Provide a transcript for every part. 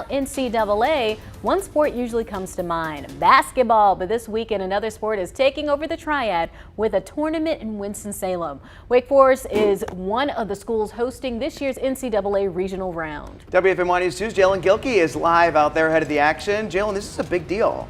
NCAA, one sport usually comes to mind, basketball, but this weekend another sport is taking over the triad with a tournament in Winston-Salem. Wake Forest is one of the schools hosting this year's NCAA regional round. WFMY News 2's Jalen Gilkey is live out there ahead of the action. Jalen, this is a big deal.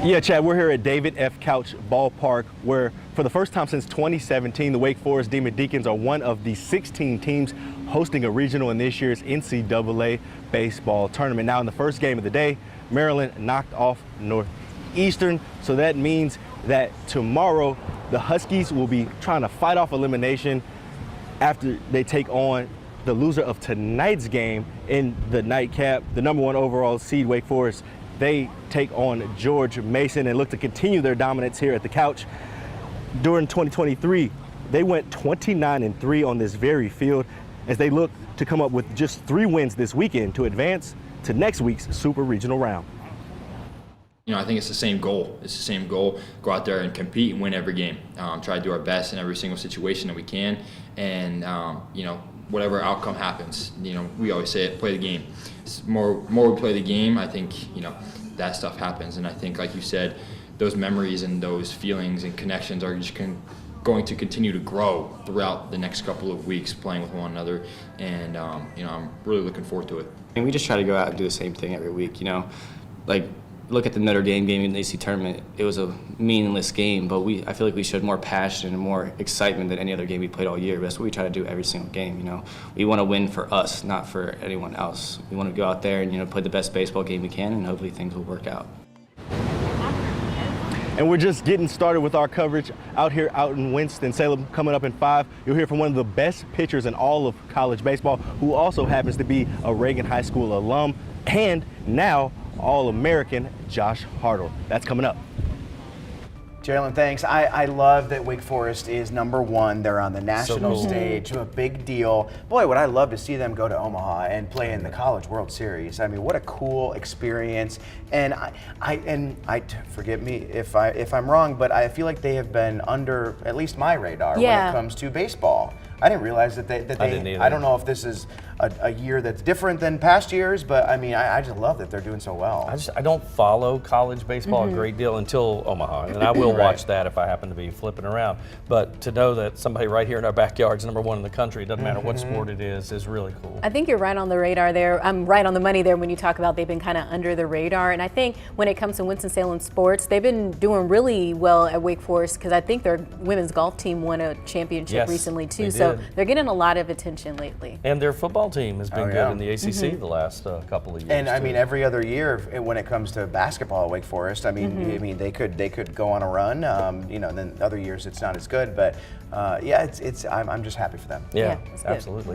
Yeah, Chad, we're here at David F. Couch Ballpark, where for the first time since 2017, the Wake Forest Demon Deacons are one of the 16 teams hosting a regional in this year's NCAA baseball tournament. Now, in the first game of the day, Maryland knocked off Northeastern, so that means that tomorrow the Huskies will be trying to fight off elimination after they take on the loser of tonight's game in the nightcap. The #1 overall seed, Wake Forest, they take on George Mason and look to continue their dominance here at the Couch. During 2023, they went 29-3 on this very field as they look to come up with just 3 wins this weekend to advance to next week's Super Regional round. You know, I think it's the same goal. It's the same goal. Go out there and compete and win every game. Try to do our best in every single situation that we can. And, you know, whatever outcome happens, you know, we always say it, play the game. It's more we play the game, I think, you know, that stuff happens. And I think, like you said, those memories and those feelings and connections are just going to continue to grow throughout the next couple of weeks playing with one another. And, you know, I'm really looking forward to it. And we just try to go out and do the same thing every week, you know. Like, look at the Notre Dame game in the AC tournament. It was a meaningless game, but I feel like we showed more passion and more excitement than any other game we played all year. That's what we try to do every single game, you know. We want to win for us, not for anyone else. We want to go out there and, you know, play the best baseball game we can, and hopefully things will work out. And we're just getting started with our coverage out in Winston-Salem. Coming up in 5, you'll hear from one of the best pitchers in all of college baseball, who also happens to be a Reagan High School alum, and now All-American Josh Hartle. That's coming up. Jalen, thanks. I love that Wake Forest is #1. They're on the national stage, a big deal. Boy, would I love to see them go to Omaha and play in the College World Series. I mean, what a cool experience. And forgive me if I'm wrong, but I feel like they have been under at least my radar when it comes to baseball. I didn't realize that I don't know if this is a year that's different than past years, but I mean, I just love that they're doing so well. I don't follow college baseball a great deal until Omaha, and I will watch that if I happen to be flipping around. But to know that somebody right here in our backyard is #1 in the country, doesn't matter what sport it is really cool. I think you're right on the radar there. I'm right on the money there when you talk about they've been kind of under the radar. And I think when it comes to Winston-Salem sports, they've been doing really well at Wake Forest because I think their women's golf team won a championship recently too. So they're getting a lot of attention lately. And their football team has been good in the ACC the last couple of years. And I mean, every other year when it comes to basketball at Wake Forest, I mean, they could go on a run. You know, and then other years it's not as good, but yeah, I'm just happy for them. Yeah, absolutely.